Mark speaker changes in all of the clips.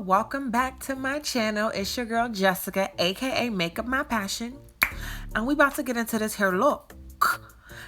Speaker 1: welcome back to my channel. It's your girl Jessica, aka Makeup My Passion, and we about to get into this hair look.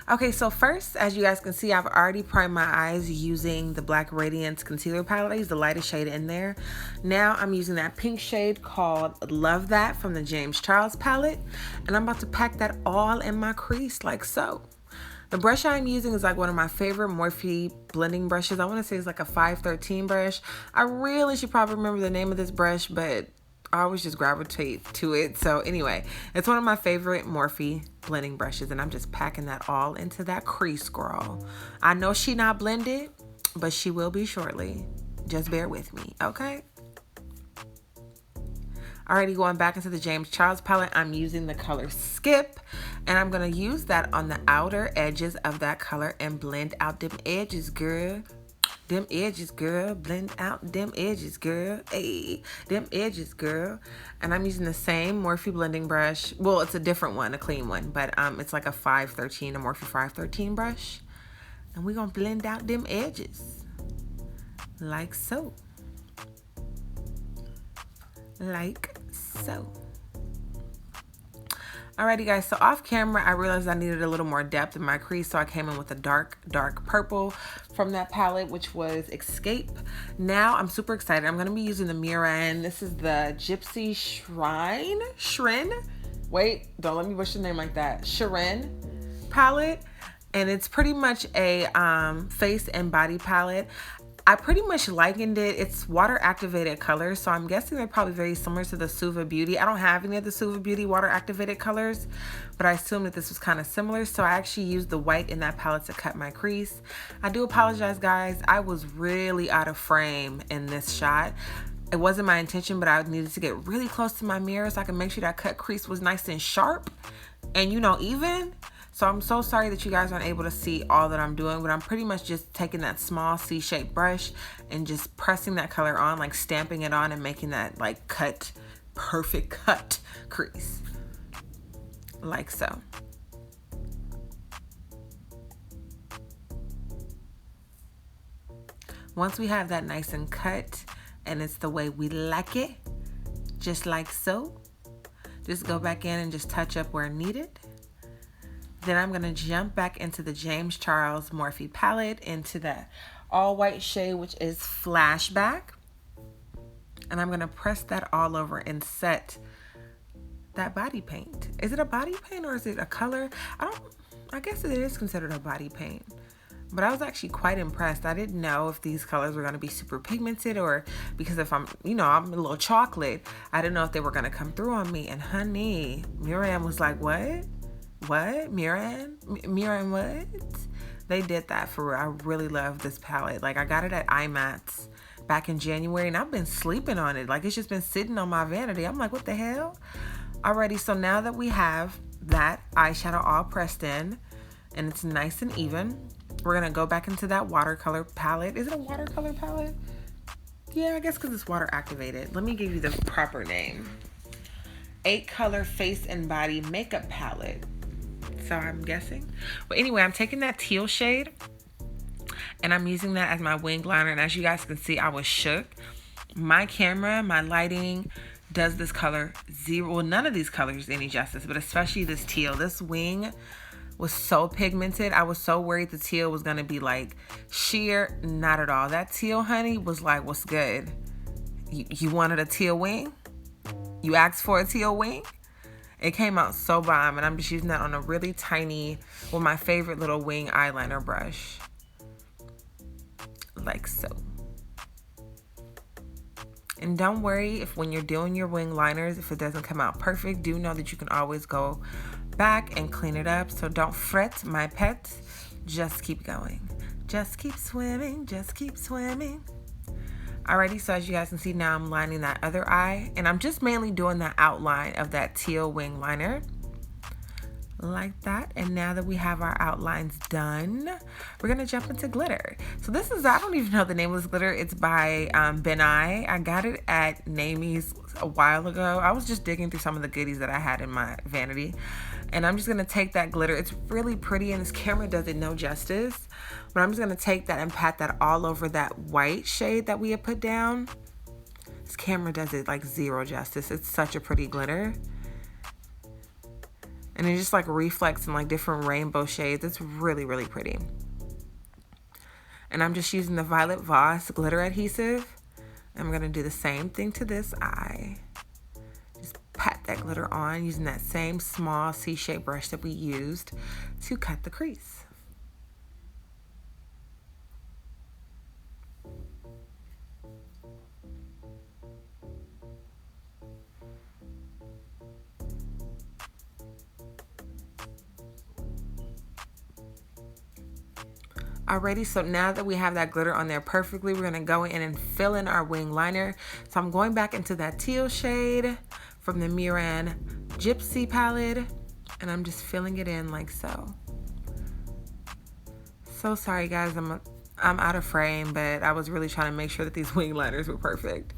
Speaker 1: Okay, so first, as you guys can see, I've already primed my eyes using the Black Radiance Concealer Palette. I used the lightest shade in there. Now I'm using that pink shade called Love That from the James Charles palette, and I'm about to pack that all in my crease like so. The brush I'm using is like one of my favorite Morphe blending brushes. I want to say it's like a 513 brush. I really should probably remember the name of this brush, but I always just gravitate to it. So anyway, it's one of my favorite Morphe blending brushes, and I'm just packing that all into that crease, girl. I know she not blended, but she will be shortly. Just bear with me, okay? Already going back into the James Charles palette, I'm using the color Skip, and I'm going to use that on the outer edges of that color and blend out them edges, girl. Them edges, girl. Blend out them edges, girl. Hey, them edges, girl. And I'm using the same Morphe blending brush. Well, it's a different one, a clean one, but it's like a 513, a Morphe 513 brush. And we're going to blend out them edges like so. Like so. Alrighty guys, so off camera I realized I needed a little more depth in my crease, so I came in with a dark purple from that palette, which was Escape. Now I'm super excited. I'm going to be using the Mehron. This is the Gypsy Shrine. Wait, don't let me butcher the name like that. Shrine palette, and it's pretty much a face and body palette. I pretty much likened it. It's water activated colors, so I'm guessing they're probably very similar to the Suva Beauty. I don't have any of the Suva Beauty water activated colors, but I assumed that this was kind of similar, so I actually used the white in that palette to cut my crease. I do apologize, guys. I was really out of frame in this shot. It wasn't my intention, but I needed to get really close to my mirror so I can make sure that cut crease was nice and sharp and, you know, even. So I'm so sorry that you guys aren't able to see all that I'm doing, but I'm pretty much just taking that small C-shaped brush and just pressing that color on, like stamping it on and making that like cut, perfect cut crease. Like so. Once we have that nice and cut, and it's the way we like it, just like so, just go back in and just touch up where needed. Then I'm going to jump back into the James Charles Morphe palette, into the all white shade, which is Flashback. And I'm going to press that all over and set that body paint. Is it a body paint or is it a color? I guess it is considered a body paint. But I was actually quite impressed. I didn't know if these colors were going to be super pigmented, or because if I'm, you know, I'm a little chocolate, I didn't know if they were going to come through on me. And honey, Mehron was like, what? What? Mehron what? They did that for real. I really love this palette. Like, I got it at IMATS back in January, and I've been sleeping on it. Like, it's just been sitting on my vanity. I'm like, what the hell? Alrighty, so now that we have that eyeshadow all pressed in and it's nice and even, we're gonna go back into that watercolor palette. Is it a watercolor palette? Yeah, I guess because it's water activated. Let me give you the proper name. 8 color face and body makeup palette. So I'm guessing. But anyway, I'm taking that teal shade and I'm using that as my wing liner. And as you guys can see, I was shook. My camera, my lighting does this color zero. Well, none of these colors any justice, but especially this teal. This wing was so pigmented. I was so worried the teal was going to be like sheer. Not at all. That teal, honey, was like, what's good? You wanted a teal wing? You asked for a teal wing? It came out so bomb, and I'm just using that on a really tiny, well, my favorite little wing eyeliner brush. Like so. And don't worry if when you're doing your wing liners, if it doesn't come out perfect, do know that you can always go back and clean it up. So don't fret, my pets. Just keep going. Just keep swimming. Just keep swimming. Alrighty, so as you guys can see, now I'm lining that other eye, and I'm just mainly doing the outline of that teal wing liner like that. And now that we have our outlines done, we're gonna jump into glitter. So this is, I don't even know the name of this glitter. It's by Byeeee. I got it at Namie's a while ago. I was just digging through some of the goodies that I had in my vanity, and I'm just gonna take that glitter. It's really pretty, and this camera does it no justice, but I'm just gonna take that and pat that all over that white shade that we had put down. This camera does it like zero justice. It's such a pretty glitter. And it just like reflects in like different rainbow shades. It's really, really pretty. And I'm just using the Violet Voss glitter adhesive. I'm going to do the same thing to this eye. Just pat that glitter on using that same small C-shaped brush that we used to cut the crease. Alrighty, so now that we have that glitter on there perfectly, we're gonna go in and fill in our wing liner. So I'm going back into that teal shade from the Mehron Gypsy palette, and I'm just filling it in like so. So sorry guys, I'm out of frame, but I was really trying to make sure that these wing liners were perfect.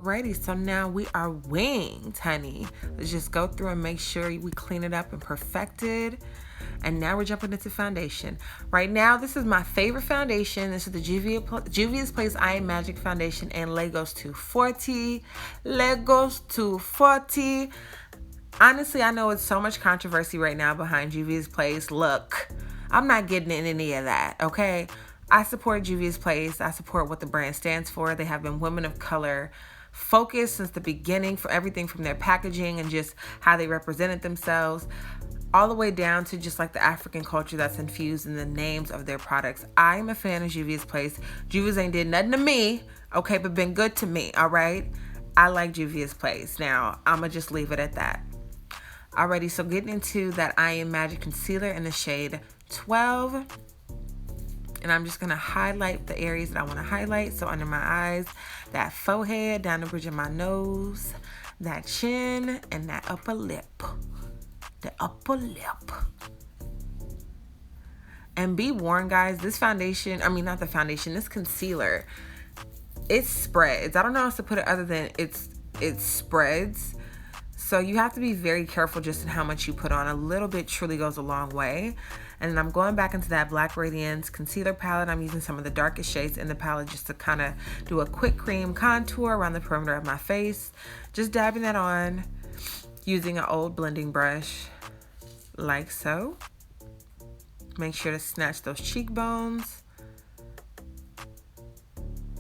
Speaker 1: Alrighty, so now we are winged, honey. Let's just go through and make sure we clean it up and perfect it. And now we're jumping into foundation. Right now, this is my favorite foundation. This is the Juvia's Place I Am Magic Foundation in Lagos 240. Lagos 240. Honestly, I know it's so much controversy right now behind Juvia's Place. Look, I'm not getting in any of that, okay? I support Juvia's Place. I support what the brand stands for. They have been women of color focused since the beginning, for everything from their packaging and just how they represented themselves, all the way down to just like the African culture that's infused in the names of their products. I'm a fan of Juvia's Place. Juvia's ain't did nothing to me, okay, but been good to me, all right? I like Juvia's Place. Now, I'm gonna just leave it at that. Alrighty, so getting into that I Am Magic concealer in the shade 12. And I'm just gonna highlight the areas that I wanna highlight. So under my eyes, that forehead, down the bridge of my nose, that chin, and that upper lip. The upper lip. And be warned, guys, this foundation, I mean, not the foundation, this concealer, it spreads. I don't know how else to put it other than it spreads. So you have to be very careful just in how much you put on. A little bit truly goes a long way. And then I'm going back into that Black Radiance concealer palette. I'm using some of the darkest shades in the palette just to kind of do a quick cream contour around the perimeter of my face. Just dabbing that on using an old blending brush like so. Make sure to snatch those cheekbones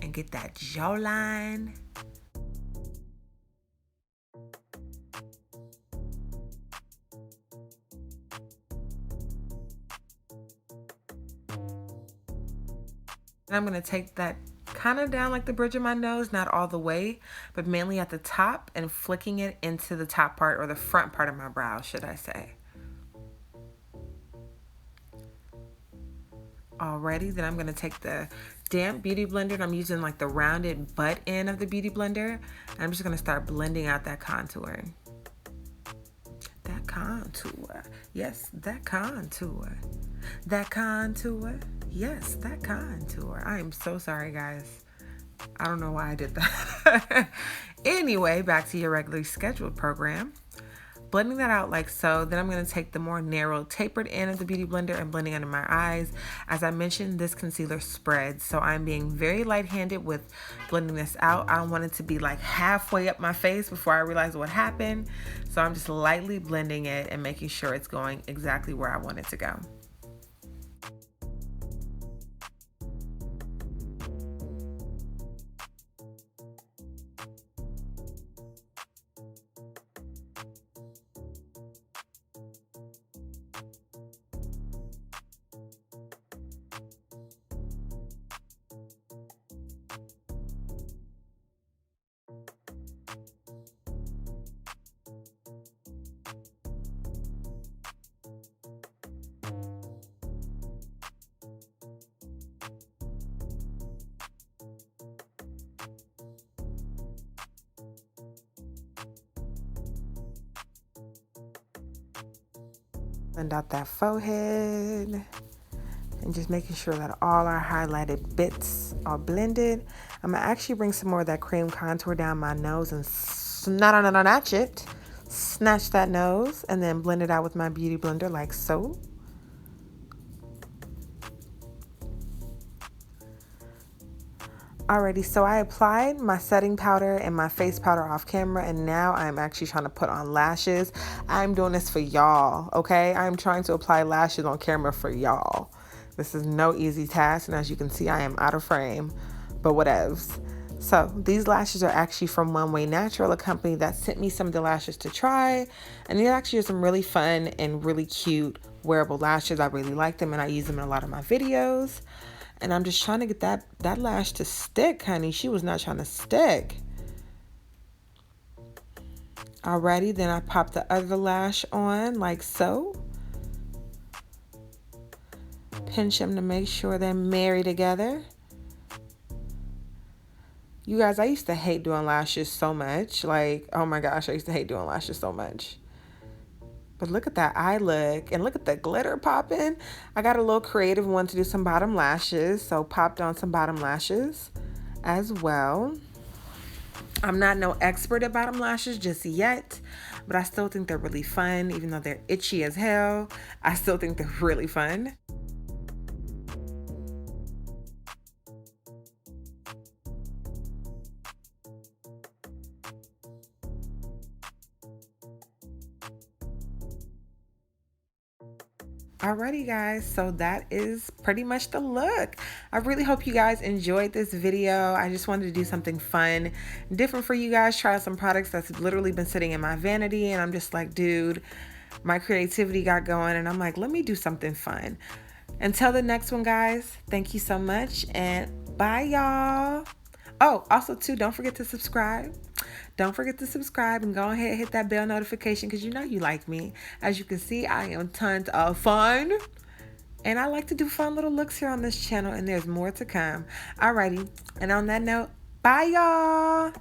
Speaker 1: and get that jawline. And I'm going to take that kind of down like the bridge of my nose, not all the way, but mainly at the top, and flicking it into the top part, or the front part of my brow, should I say. Alrighty, then I'm going to take the damp beauty blender, and I'm using like the rounded butt end of the beauty blender, and I'm just going to start blending out that contour. That contour. Yes, that contour. That contour. Yes, that contour. I am so sorry, guys. I don't know why I did that. Anyway, back to your regularly scheduled program. Blending that out like so. Then I'm going to take the more narrow tapered end of the beauty blender and blending under my eyes. As I mentioned, this concealer spreads, so I'm being very light-handed with blending this out. I don't want it to be like halfway up my face before I realize what happened. So I'm just lightly blending it and making sure it's going exactly where I want it to go. Blend out that forehead and just making sure that all our highlighted bits are blended. I'm gonna actually bring some more of that cream contour down my nose and snatch that nose, and then blend it out with my beauty blender like so. Alrighty, so I applied my setting powder and my face powder off camera, and now I'm actually trying to put on lashes. I'm doing this for y'all, okay? I'm trying to apply lashes on camera for y'all. This is no easy task, and as you can see, I am out of frame, but whatevs. So these lashes are actually from Oneway Natural, a company that sent me some of the lashes to try, and these actually are some really fun and really cute wearable lashes. I really like them, and I use them in a lot of my videos. And I'm just trying to get that lash to stick, honey. She was not trying to stick. Alrighty, then I pop the other lash on like so. Pinch them to make sure they're married together. You guys, I used to hate doing lashes so much. Like, oh my gosh, I used to hate doing lashes so much. But look at that eye look, and look at the glitter popping. I got a little creative one to do some bottom lashes, so popped on some bottom lashes as well. I'm not no expert at bottom lashes just yet, but I still think they're really fun. Even though they're itchy as hell, I still think they're really fun. Alrighty guys, so that is pretty much the look. I really hope you guys enjoyed this video. I just wanted to do something fun, different for you guys, try some products that's literally been sitting in my vanity, and I'm just like, dude, my creativity got going, and I'm like, let me do something fun. Until the next one, guys, thank you so much, and bye, y'all. Oh, also too, don't forget to subscribe. Don't forget to subscribe and go ahead and hit that bell notification, because you know you like me. As you can see, I am tons of fun. And I like to do fun little looks here on this channel, and there's more to come. Alrighty, and on that note, bye y'all.